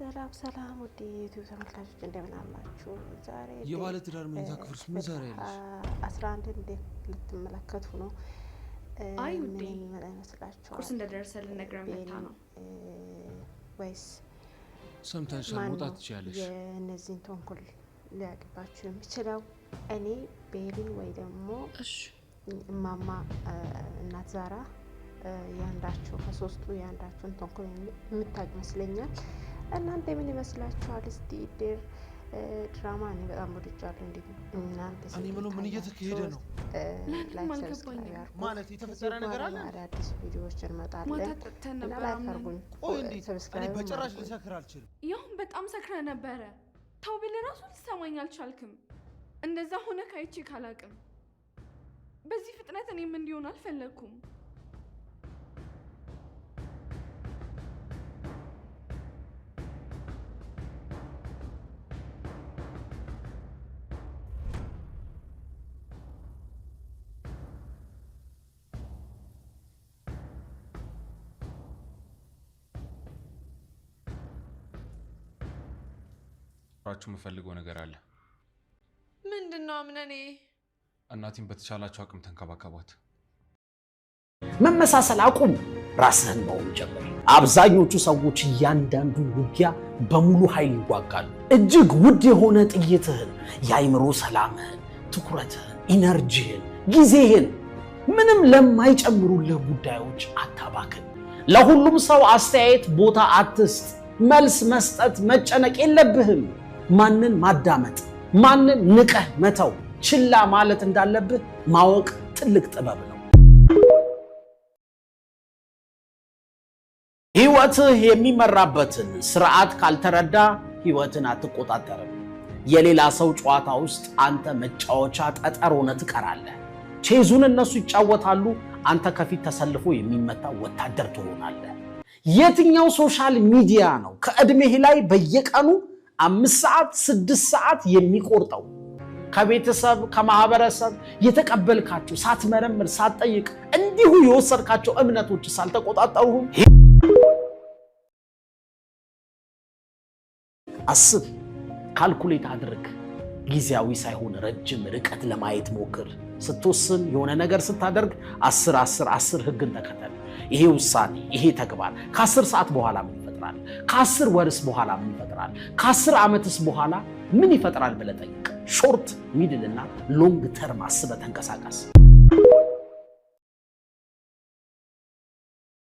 ሰላም ውድ ዩቲዩብ ተመልካቾች እንደምን አላችሁ? ዛሬ የባለ ትዳር መኝታ ክፍልስ ምን ዛሬ ያለሽ 11 እንዴት ልትመለከቱ ነው? አይ ውዴ ምን ይመስላችኋል? ቁርስ እንደደረሰልን ነግረን መጣ ነው ወይስ ሰምተንሻል? መውጣት ትችያለሽ። የእነዚህን ተንኮል ሊያቅባችሁ የሚችለው እኔ ቤሊ ወይ ደግሞ እማማ እናት ዛራ ያንዳችሁ ከሶስቱ ያንዳችሁን ተንኮል የምታውቅ ይመስለኛል። እናንተ ምን ይመስላችኋል? እስቲ ድራማ እኔ በጣም ወድጃለሁ። እንዴ እናንተ እኔ ምን እየተካሄደ ነው ማለት የተፈጠረ ነገር አለ? አዳዲስ ቪዲዮዎችን እንመጣለን እና ላይክ አድርጉኝ። እኔ በጭራሽ ልሰክር አልችልም። ያሁን በጣም ሰክረ ነበረ። ተው ብል ራሱ ልትሰማኝ አልቻልክም። እንደዛ ሆነ ካይቼ ካላቅም በዚህ ፍጥነት እኔም እንዲሆን አልፈለኩም። ራችሁ የምፈልገው ነገር አለ። ምንድነው? አምነኔ እናቴን በተቻላችሁ አቅም ተንከባከቧት። መመሳሰል አቁም፣ ራስህን መሆን ጀምር። አብዛኞቹ ሰዎች እያንዳንዱ ውጊያ በሙሉ ኃይል ይዋጋሉ። እጅግ ውድ የሆነ ጥይትህን፣ የአይምሮ ሰላምህን፣ ትኩረትህን፣ ኢነርጂህን፣ ጊዜህን ምንም ለማይጨምሩልህ ጉዳዮች አታባክን። ለሁሉም ሰው አስተያየት ቦታ አትስጥ። መልስ መስጠት መጨነቅ የለብህም። ማንን ማዳመጥ፣ ማንን ንቀህ መተው፣ ችላ ማለት እንዳለብህ ማወቅ ትልቅ ጥበብ ነው። ህይወትህ የሚመራበትን ስርዓት ካልተረዳ ህይወትን አትቆጣጠርም። የሌላ ሰው ጨዋታ ውስጥ አንተ መጫወቻ ጠጠር ሆነህ ትቀራለህ። ቼዙን እነሱ ይጫወታሉ፣ አንተ ከፊት ተሰልፎ የሚመታ ወታደር ትሆናለህ። የትኛው ሶሻል ሚዲያ ነው ከእድሜህ ላይ በየቀኑ 5 ሰዓት 6 ሰዓት የሚቆርጠው? ከቤተሰብ ከማህበረሰብ የተቀበልካቸው ሳትመረምር ሳትጠይቅ እንዲሁ የወሰድካቸው እምነቶች ሳልተቆጣጠሩህም? አስብ፣ ካልኩሌት አድርግ። ጊዜያዊ ሳይሆን ረጅም ርቀት ለማየት ሞክር። ስትወስን የሆነ ነገር ስታደርግ 10 ህግን ተከተል። ይሄ ውሳኔ፣ ይሄ ተግባር ከ10 ሰዓት በኋላ ምን ይፈጥራል? ከ10 ወርስ በኋላ ምን ይፈጥራል? ከ10 ዓመትስ በኋላ ምን ይፈጥራል ብለህ ጠይቅ። ሾርት፣ ሚድል እና ሎንግ ተርም አስበህ ተንቀሳቀስ።